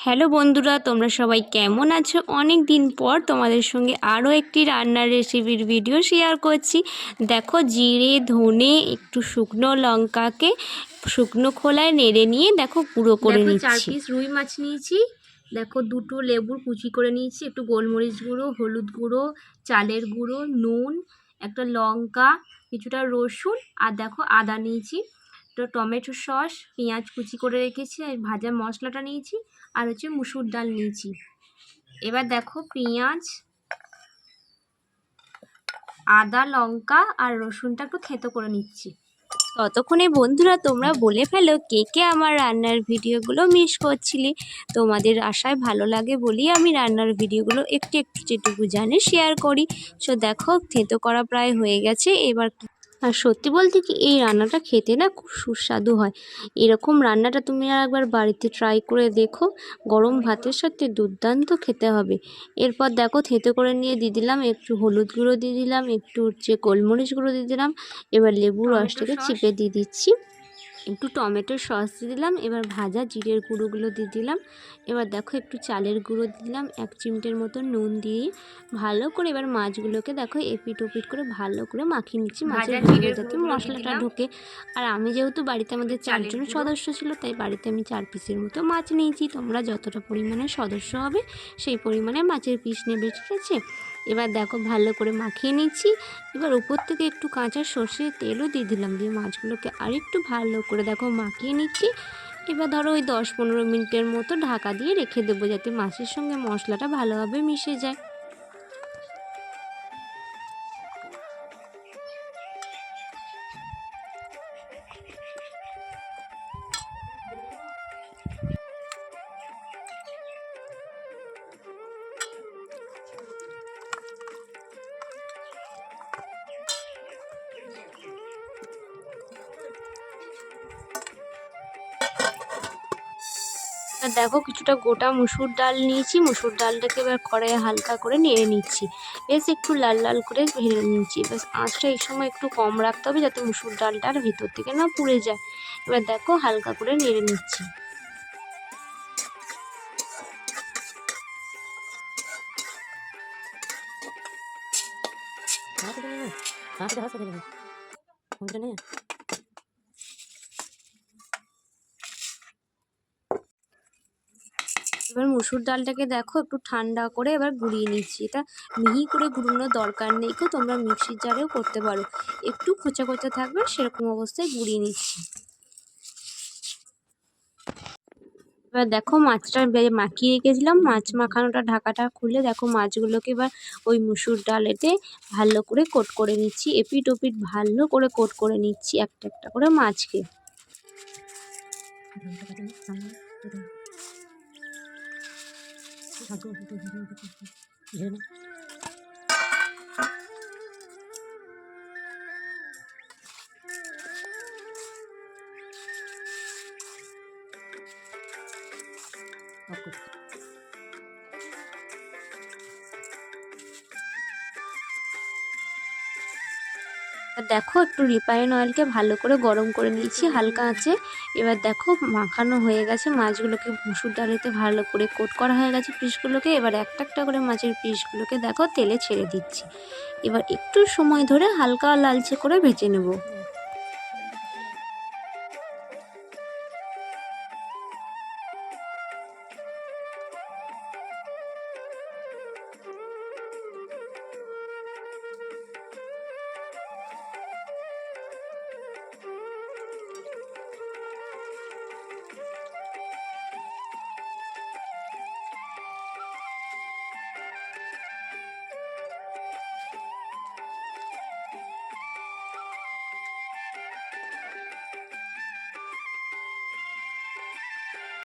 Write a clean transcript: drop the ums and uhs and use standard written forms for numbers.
Hello বন্ধুরা, তোমরা সবাই কেমন আছো? অনেক দিন পর তোমাদের সঙ্গে আরও একটি রান্নার রেসিপির ভিডিও শেয়ার করছি। দেখো, জিরে ধনে একটু শুকনো লঙ্কাকে শুকনো খোলায় নেড়ে নিয়ে দেখো গুঁড়ো করে নিচ্ছি। 4 পিস রুই মাছ নিয়েছি। দেখো, দুটো লেবুর কুচি করে নিয়েছি, একটু গোলমরিচ গুঁড়ো, হলুদ গুঁড়ো, চালের গুঁড়ো, নুন, একটা লঙ্কা, কিছুটা রসুন, আর দেখো আদা নিয়েছি, তো টমেটো সস, পেঁয়াজ কুচি করে রেখেছি, আর ভাজা মশলাটা নিয়েছি, আর হচ্ছে মুসুর ডাল নিয়েছি। এবার দেখো, পেঁয়াজ, আদা, লঙ্কা আর রসুনটা একটু থেতো করে নিচ্ছি। ততক্ষণে বন্ধুরা তোমরা বলে ফেলো কে কে আমার রান্নার ভিডিওগুলো মিস করছিলে। তোমাদের আশায় ভালো লাগে বলেই আমি রান্নার ভিডিওগুলো একটু একটু যেটুকু জানি শেয়ার করি। সো দেখো, থেতো করা প্রায় হয়ে গেছে। এবার আর সত্যি বলতে কি, এই রান্নাটা খেতে না খুব সুস্বাদু হয়। এরকম রান্নাটা তুমি আর একবার বাড়িতে ট্রাই করে দেখো, গরম ভাতের সাথে দুর্দান্ত খেতে হবে। এরপর দেখো, থেতো করে নিয়ে দিয়ে দিলাম একটু হলুদ গুঁড়ো, দিয়ে দিলাম একটু হচ্ছে গোলমরিচ গুঁড়ো, দিয়ে দিলাম। এবার লেবুর রসটাকে চিপে দিয়ে দিচ্ছি, একটু টমেটোর সস দিয়ে দিলাম। এবার ভাজা জিরের গুঁড়োগুলো দিয়ে দিলাম। এবার দেখো, একটু চালের গুঁড়ো দিলাম, 1 চিমটের মতো নুন দিয়ে ভালো করে এবার মাছগুলোকে দেখো এপিট ওপিট করে ভালো করে মাখিয়ে নিচ্ছি, মাছের ভিতরে যাতে মশলাটা ঢোকে। আর আমি যেহেতু বাড়িতে আমাদের 4 জন সদস্য ছিল, তাই বাড়িতে আমি 4 পিসের মতো মাছ নিয়েছি। তোমরা যতটা পরিমাণে সদস্য হবে সেই পরিমাণে মাছের পিস নেবে, ঠিক আছে? এবার দেখো, ভালো করে মাখিয়ে নিচ্ছি। এবার উপর থেকে একটু কাঁচা সর্ষের তেলও দিয়ে দিলাম, দিয়ে মাছগুলোকে আরেকটু ভালো করে দেখো মাখিয়ে নিচ্ছি। এবার ধরো ওই 10-15 মিনিটের মতো ঢাকা দিয়ে রেখে দেবো, যাতে মাছের সঙ্গে মশলাটা ভালোভাবে মিশে যায়। দেখো, কিছুটা গোটা মুসুর ডাল নিয়েছি, মুসুর ডালটাকে এবার কড়াইয়ে হালকা করে নেড়ে নিচ্ছি, বেশ একটু লাল লাল করে ভেজে নিচ্ছি। বেশ আঁচটা এই সময় একটু কম রাখতে হবে, যাতে মুসুর ডালটার ভিতর থেকে না পুড়ে যায়। এবার দেখো, হালকা করে নেড়ে নিচ্ছি। এবার মুসুর ডালটাকে দেখো একটু ঠান্ডা করে এবার গুঁড়িয়ে নিচ্ছি। এটা মিহি করে গুঁড়োনোর দরকার নেই, কেউ তোমরা মিক্সির জারেও করতে পারো। একটু খোঁচা খোঁচা থাকবে সেরকম অবস্থায় গুঁড়িয়ে নিচ্ছি। এবার দেখো, মাছটা মাখিয়ে রেখেছিলাম, মাছ মাখানোটা ঢাকাটা খুলে দেখো মাছগুলোকে এবার ওই মুসুর ডালেতে ভালো করে কোট করে নিচ্ছি, এপিট ওপিট ভালো করে কোট করে নিচ্ছি একটা একটা করে মাছকে। দেখো, একটু রিফাইন অয়েলকে ভালো করে গরম করে নিয়েছি হালকা আঁচে। এবার দেখো, মাখানো হয়ে গেছে, মাছগুলোকে মুসুর ডালেতে ভালো করে কোট করা হয়ে গেছে পিসগুলোকে। এবার একটা একটা করে মাছের পিসগুলোকে দেখো তেলে ছেড়ে দিচ্ছি। এবার একটু সময় ধরে হালকা লালচে করে ভেজে নেব।